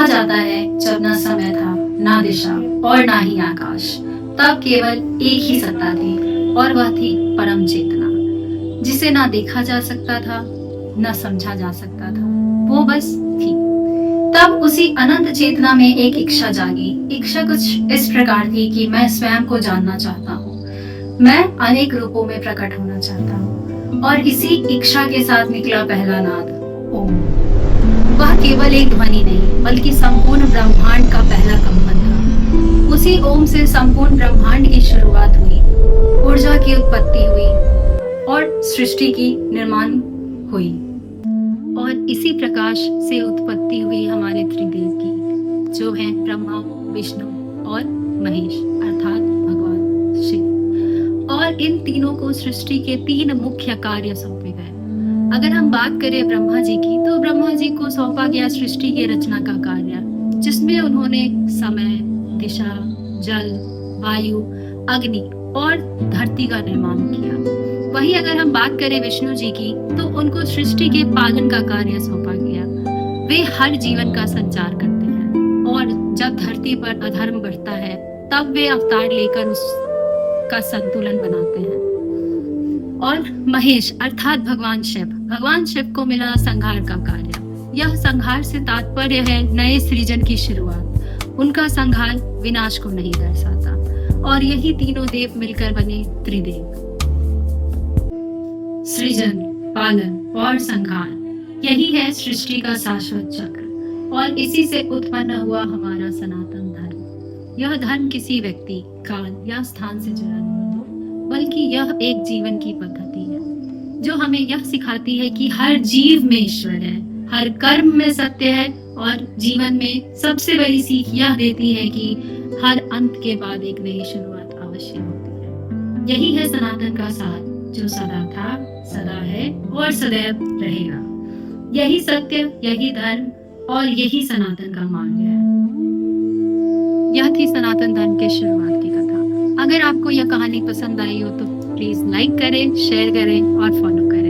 कहा जाता है जब ना समय था, ना दिशा और ना ही आकाश, तब केवल एक ही सत्ता थी और वह थी परम चेतना, जिसे ना देखा जा सकता था, न समझा जा सकता था, वो बस थी। तब उसी अनंत चेतना में एक इच्छा जागी। इच्छा कुछ इस प्रकार थी कि मैं स्वयं को जानना चाहता हूँ, मैं अनेक रूपों में प्रकट होना चाहता हूँ। और इसी इच्छा के साथ निकला पहला नाद, ओम। वह केवल एक ध्वनि नहीं, बल्कि संपूर्ण ब्रह्मांड का पहला कंपन था। उसी ओम से संपूर्ण ब्रह्मांड की शुरुआत हुई, ऊर्जा की उत्पत्ति हुई और सृष्टि की निर्माण हुई। और इसी प्रकाश से उत्पत्ति हुई हमारे त्रिदेव की, जो हैं ब्रह्मा, विष्णु और महेश अर्थात भगवान शिव। और इन तीनों को सृष्टि के 3 मुख्य कार्य सौंपे गए। अगर हम बात करें ब्रह्मा जी की, तो ब्रह्मा जी को सौंपा गया सृष्टि की रचना का कार्य, जिसमें उन्होंने समय, दिशा, जल, वायु, अग्नि और धरती का निर्माण किया। वहीं अगर हम बात करें विष्णु जी की, तो उनको सृष्टि के पालन का कार्य सौंपा गया। वे हर जीवन का संचार करते हैं और जब धरती पर अधर्म बढ़ता है, तब वे अवतार लेकर उसका संतुलन बनाते हैं। और महेश अर्थात भगवान शिव को मिला संहार का कार्य। यह संहार से तात्पर्य है नए सृजन की शुरुआत। उनका संहार विनाश को नहीं दर्शाता। और यही तीनों देव मिलकर बने त्रिदेव। सृजन, पालन और संहार, यही है सृष्टि का शाश्वत चक्र। और इसी से उत्पन्न हुआ हमारा सनातन धर्म। यह धर्म किसी व्यक्ति, काल या स्थान से जुड़ा नहीं है, बल्कि यह एक जीवन की पद्धति है, जो हमें यह सिखाती है कि हर जीव में ईश्वर है, हर कर्म में सत्य है और जीवन में सबसे बड़ी सीख यह देती है कि हर अंत के बाद एक नई शुरुआत अवश्य होती है। यही है सनातन का सार, जो सदा था, सदा है और सदैव रहेगा। यही सत्य, यही धर्म और यही सनातन का मार्ग है। यह थी सनातन धर्म के शुरुआत की कथा। अगर आपको यह कहानी पसंद आई हो तो प्लीज लाइक करें, शेयर करें और फॉलो करें।